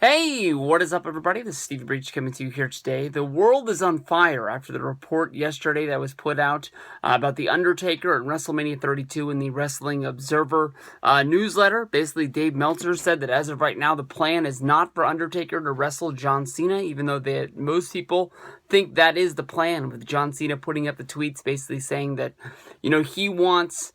Hey, what is up, everybody? This is Stevie Breach coming to you here today. The world is on fire after the report yesterday that was put out about the Undertaker at WrestleMania 32 in the Wrestling Observer newsletter. Basically, Dave Meltzer said that as of right now, the plan is not for Undertaker to wrestle John Cena, even though most people think that is the plan, with John Cena putting up the tweets basically saying that, he wants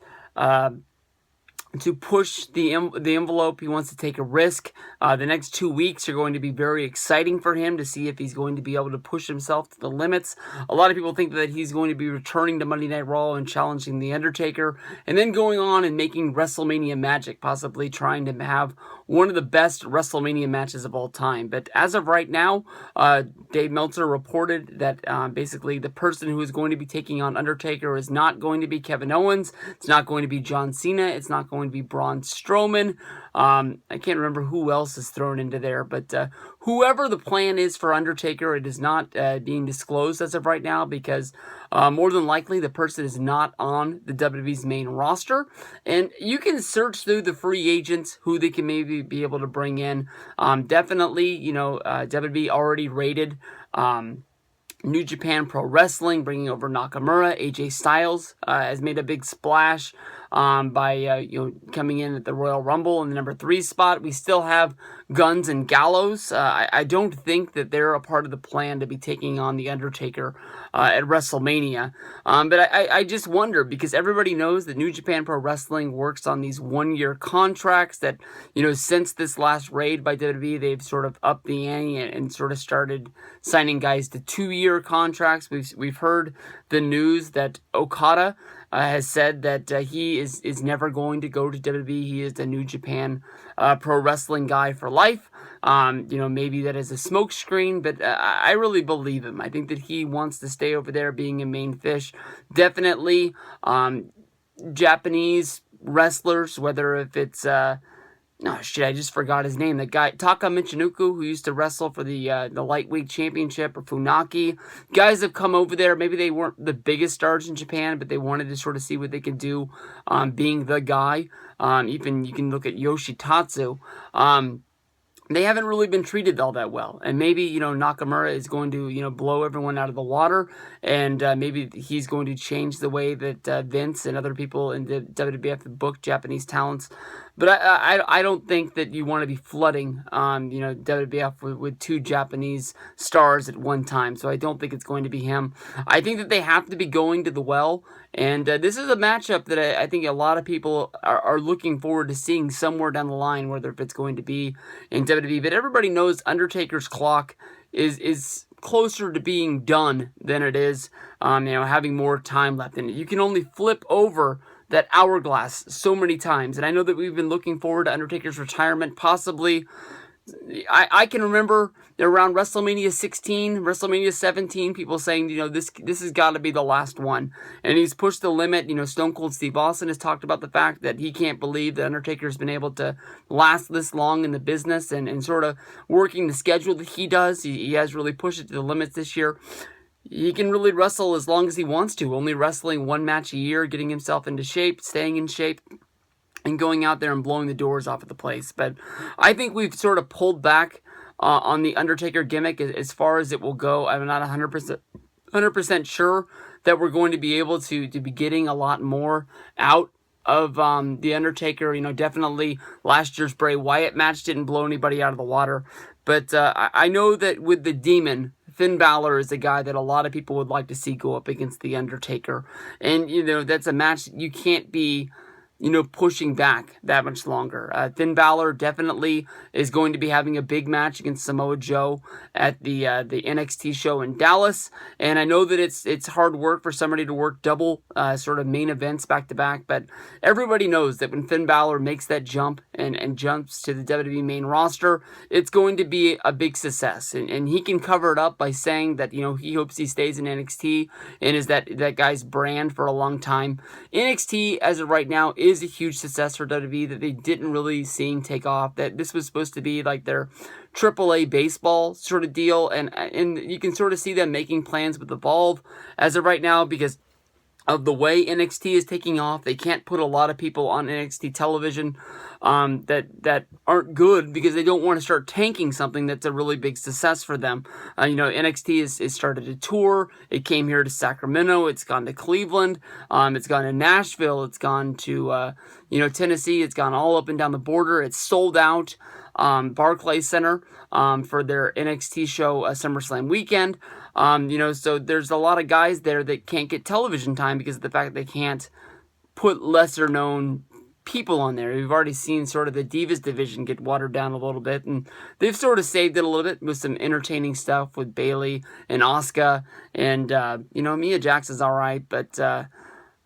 to push the envelope. He wants to take a risk. The next 2 weeks are going to be very exciting for him to see if he's going to be able to push himself to the limits. A lot of people think that he's going to be returning to Monday Night Raw and challenging The Undertaker, and then going on and making WrestleMania magic, possibly trying to have one of the best WrestleMania matches of all time. But as of right now, Dave Meltzer reported that basically the person who is going to be taking on Undertaker is not going to be Kevin Owens. It's not going to be John Cena. It's not going to be Braun Strowman. I can't remember who else is thrown into there, but whoever the plan is for Undertaker, it is not being disclosed as of right now, because more than likely the person is not on the WWE's main roster. And you can search through the free agents who they can maybe be able to bring in. Definitely, WWE already rated New Japan Pro Wrestling, bringing over Nakamura. AJ Styles has made a big splash by coming in at the Royal Rumble in the number 3 spot. We still have Guns and Gallows. I don't think that they're a part of the plan to be taking on The Undertaker at WrestleMania. But I just wonder, because everybody knows that New Japan Pro Wrestling works on these 1-year contracts that, since this last raid by WWE, they've sort of upped the ante and sort of started signing guys to 2-year contracts. We've heard the news that Okada has said that he is never going to go to WWE. He is the New Japan Pro Wrestling guy for life. Maybe that is a smokescreen, but I really believe him. I think that he wants to stay over there being a main fish. Definitely Japanese wrestlers, whether if it's I just forgot his name. That guy, Taka Michinoku, who used to wrestle for the lightweight championship, or Funaki. Guys have come over there. Maybe they weren't the biggest stars in Japan, but they wanted to sort of see what they could do being the guy. Even you can look at Yoshitatsu. They haven't really been treated all that well. And maybe, Nakamura is going to, blow everyone out of the water. And maybe he's going to change the way that Vince and other people in the WWF book Japanese talents. But I don't think that you want to be flooding, WWF with 2 Japanese stars at one time. So I don't think it's going to be him. I think that they have to be going to the well. And this is a matchup that I think a lot of people are looking forward to seeing somewhere down the line, whether if it's going to be in WWE. But everybody knows Undertaker's clock is closer to being done than it is, having more time left in it. You can only flip over that hourglass so many times. And I know that we've been looking forward to Undertaker's retirement, possibly. I can remember around WrestleMania 16, WrestleMania 17, people saying, this has got to be the last one. And he's pushed the limit. Stone Cold Steve Austin has talked about the fact that he can't believe that Undertaker's been able to last this long in the business and sort of working the schedule that he does. He has really pushed it to the limits this year. He can really wrestle as long as he wants to, only wrestling 1 match a year, getting himself into shape, staying in shape, and going out there and blowing the doors off of the place. But I think we've sort of pulled back on the Undertaker gimmick as far as it will go. I'm not 100% sure that we're going to be able to be getting a lot more out of the Undertaker. Definitely last year's Bray Wyatt match didn't blow anybody out of the water. But I know that with the Demon, Finn Balor is a guy that a lot of people would like to see go up against the Undertaker. And, that's a match you can't be pushing back that much longer. Finn Balor definitely is going to be having a big match against Samoa Joe at the NXT show in Dallas. And I know that it's hard work for somebody to work double sort of main events back to back, but everybody knows that when Finn Balor makes that jump and jumps to the WWE main roster, it's going to be a big success. And he can cover it up by saying that, he hopes he stays in NXT and is that guy's brand for a long time. NXT, as of right now, is a huge success for WWE that they didn't really see take off. That this was supposed to be like their AAA baseball sort of deal, and you can sort of see them making plans with Evolve as of right now, because of the way NXT is taking off. They can't put a lot of people on NXT television that aren't good because they don't want to start tanking something that's a really big success for them. NXT is started a tour. It came here to Sacramento. It's gone to Cleveland. It's gone to Nashville. It's gone to Tennessee. It's gone all up and down the border. It's sold out. Barclays Center for their NXT show SummerSlam weekend. So there's a lot of guys there that can't get television time because of the fact that they can't put lesser known people on there. We've already seen sort of the Divas division get watered down a little bit, and they've sort of saved it a little bit with some entertaining stuff with Bayley and Asuka, and Mia Jax is all right, but I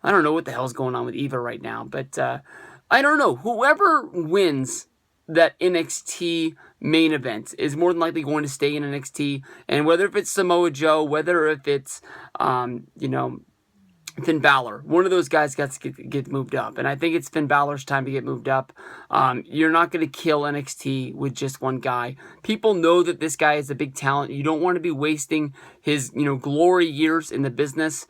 don't know what the hell's going on with Eva right now. But I don't know. Whoever wins that NXT main event is more than likely going to stay in NXT, and whether if it's Samoa Joe, whether if it's Finn Balor, one of those guys got to get moved up, and I think it's Finn Balor's time to get moved up. You're not going to kill NXT with just one guy. People know that this guy is a big talent. You don't want to be wasting his glory years in the business.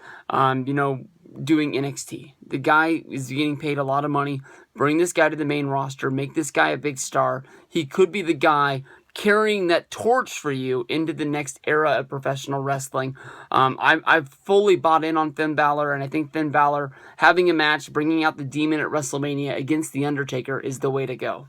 Doing NXT. The guy is getting paid a lot of money. Bring this guy to the main roster. Make this guy a big star. He could be the guy carrying that torch for you into the next era of professional wrestling. I've fully bought in on Finn Balor, and I think Finn Balor having a match, bringing out the Demon at WrestleMania against The Undertaker is the way to go.